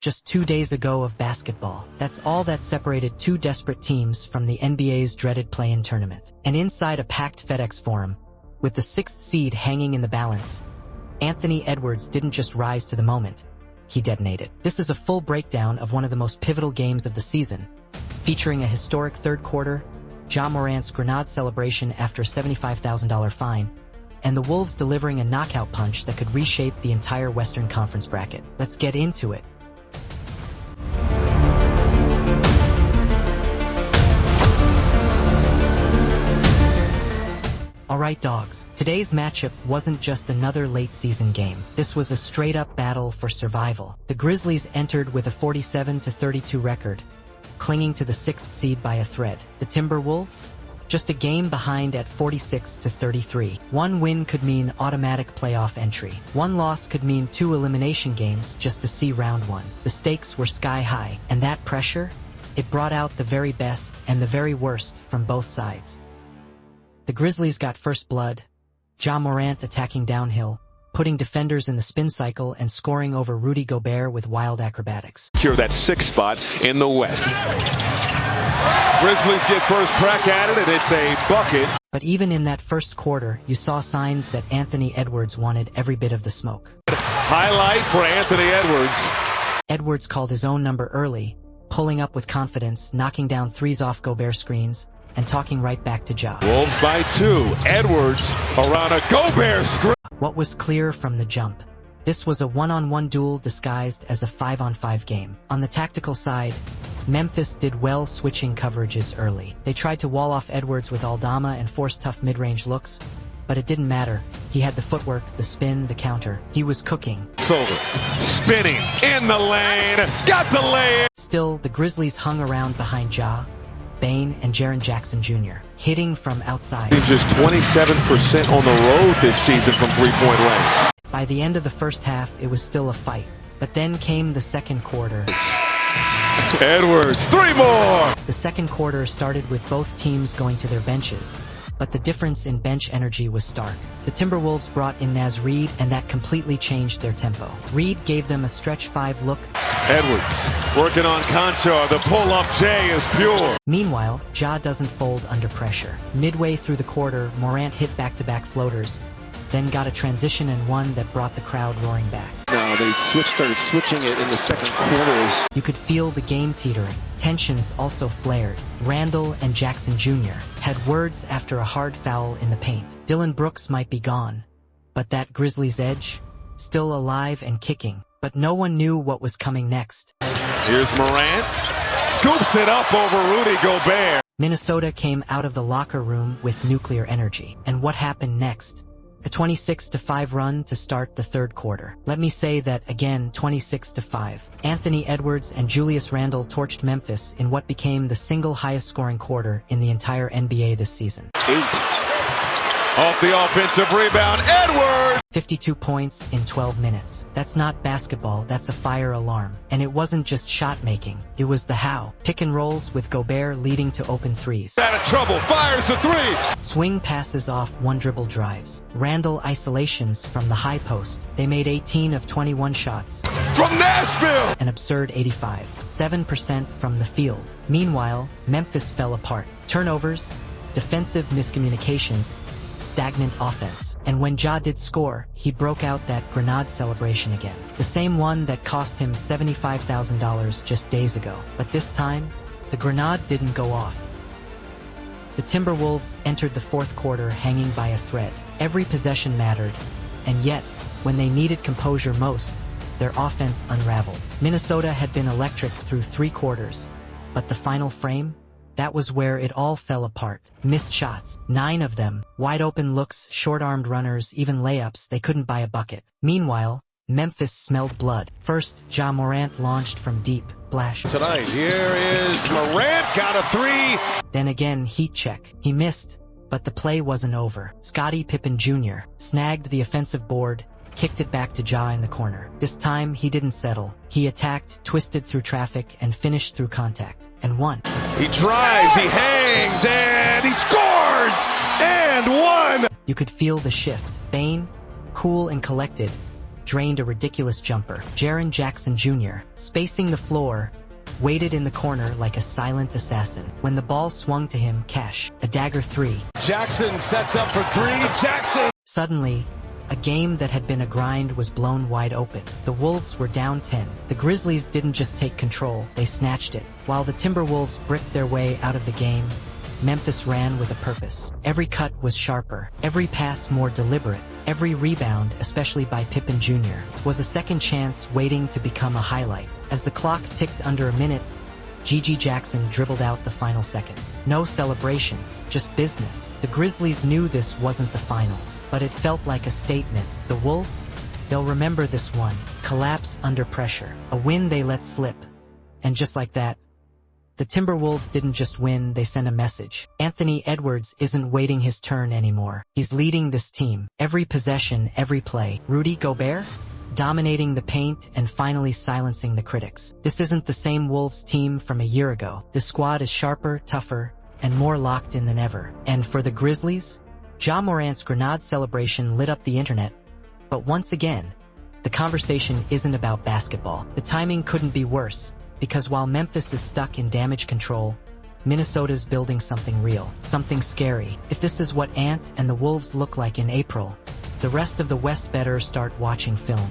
just 2 days ago of basketball. That's all that separated two desperate teams from the NBA's dreaded play-in tournament. And inside a packed FedEx Forum, with the 6th seed hanging in the balance, Anthony Edwards didn't just rise to the moment, he detonated. This is a full breakdown of one of the most pivotal games of the season, featuring a historic third quarter, Ja Morant's grenade celebration after a $75,000 fine, and the Wolves delivering a knockout punch that could reshape the entire Western Conference bracket. Let's get into it. Alright dogs, today's matchup wasn't just another late-season game. This was a straight-up battle for survival. The Grizzlies entered with a 47-32 record, clinging to the 6th seed by a thread. The Timberwolves? Just a game behind at 46-33. One win could mean automatic playoff entry. One loss could mean 2 elimination games just to see round 1. The stakes were sky high, and that pressure? It brought out the very best and the very worst from both sides. The Grizzlies got first blood, Ja Morant attacking downhill, putting defenders in the spin cycle and scoring over Rudy Gobert with wild acrobatics. Secure that 6th spot in the West. Grizzlies get first crack at it, and it's a bucket. But even in that first quarter, you saw signs that Anthony Edwards wanted every bit of the smoke. Highlight for Anthony Edwards. Edwards called his own number early, pulling up with confidence, knocking down threes off Gobert screens, and talking right back to Ja. Wolves by 2. Edwards around a Gobert screen. What was clear from the jump? This was a one-on-one duel disguised as a 5-on-5 game. On the tactical side, Memphis did well switching coverages early. They tried to wall off Edwards with Aldama and force tough mid-range looks, but it didn't matter. He had the footwork, the spin, the counter. He was cooking. Silver, spinning, in the lane, got the lane. Still, the Grizzlies hung around behind Ja, Bane, and Jaren Jackson Jr., hitting from outside. Just 27% on the road this season from three-point range. By the end of the first half, it was still a fight. But then came the second quarter. Edwards, 3 more! The second quarter started with both teams going to their benches, but the difference in bench energy was stark. The Timberwolves brought in Naz Reid, and that completely changed their tempo. Reid gave them a stretch 5 look. Edwards working on Concho. The pull-up J is pure. Meanwhile, Ja doesn't fold under pressure. Midway through the quarter, Morant hit back-to-back floaters, then got a transition and one that brought the crowd roaring back. Now they started switching it in the second quarters. You could feel the game teetering. Tensions also flared. Randall and Jackson Jr. had words after a hard foul in the paint. Dillon Brooks might be gone, but that Grizzlies edge? Still alive and kicking. But no one knew what was coming next. Here's Morant. Scoops it up over Rudy Gobert. Minnesota came out of the locker room with nuclear energy. And what happened next? A 26-5 run to start the third quarter. Let me say that again, 26-5. Anthony Edwards and Julius Randle torched Memphis in what became the single highest scoring quarter in the entire NBA this season. 8. Off the offensive rebound, Edwards! 52 points in 12 minutes. That's not basketball, that's a fire alarm. And it wasn't just shot making, it was the how. Pick and rolls with Gobert leading to open threes. Out of trouble, fires a 3! Swing passes off one-dribble drives. Randall isolations from the high post. They made 18 of 21 shots. From Nashville! An absurd 85. 7% from the field. Meanwhile, Memphis fell apart. Turnovers, defensive miscommunications, stagnant offense. And when Ja did score, he broke out that grenade celebration again. The same one that cost him $75,000 just days ago. But this time, the grenade didn't go off. The Timberwolves entered the fourth quarter hanging by a thread. Every possession mattered, and yet, when they needed composure most, their offense unraveled. Minnesota had been electric through 3 quarters, but the final frame? That was where it all fell apart. Missed shots, 9 of them, wide open looks, short-armed runners, even layups, they couldn't buy a bucket. Meanwhile, Memphis smelled blood. First, Ja Morant launched from deep, flash. Tonight, here is Morant, got a 3. Then again, heat check. He missed, but the play wasn't over. Scottie Pippen Jr. snagged the offensive board, kicked it back to Ja in the corner. This time, he didn't settle. He attacked, twisted through traffic, and finished through contact. And won. He drives, he hangs, and he scores! And won! You could feel the shift. Bane, cool and collected, drained a ridiculous jumper. Jaren Jackson Jr., spacing the floor, waited in the corner like a silent assassin. When the ball swung to him, cash, a dagger three. Jackson sets up for three. Jackson! Suddenly, a game that had been a grind was blown wide open. The Wolves were down 10. The Grizzlies didn't just take control, they snatched it. While the Timberwolves bricked their way out of the game, Memphis ran with a purpose. Every cut was sharper, every pass more deliberate, every rebound, especially by Pippen Jr., was a second chance waiting to become a highlight. As the clock ticked under a minute, GG Jackson dribbled out the final seconds. No celebrations, just business. The Grizzlies knew this wasn't the finals, but it felt like a statement. The Wolves? They'll remember this one. Collapse under pressure. A win they let slip. And just like that, the Timberwolves didn't just win, they sent a message. Anthony Edwards isn't waiting his turn anymore. He's leading this team. Every possession, every play. Rudy Gobert? Dominating the paint and finally silencing the critics. This isn't the same Wolves team from a year ago. This squad is sharper, tougher, and more locked in than ever. And for the Grizzlies, Ja Morant's grenade celebration lit up the internet. But once again, the conversation isn't about basketball. The timing couldn't be worse, because while Memphis is stuck in damage control, Minnesota's building something real, something scary. If this is what Ant and the Wolves look like in April, the rest of the West better start watching film.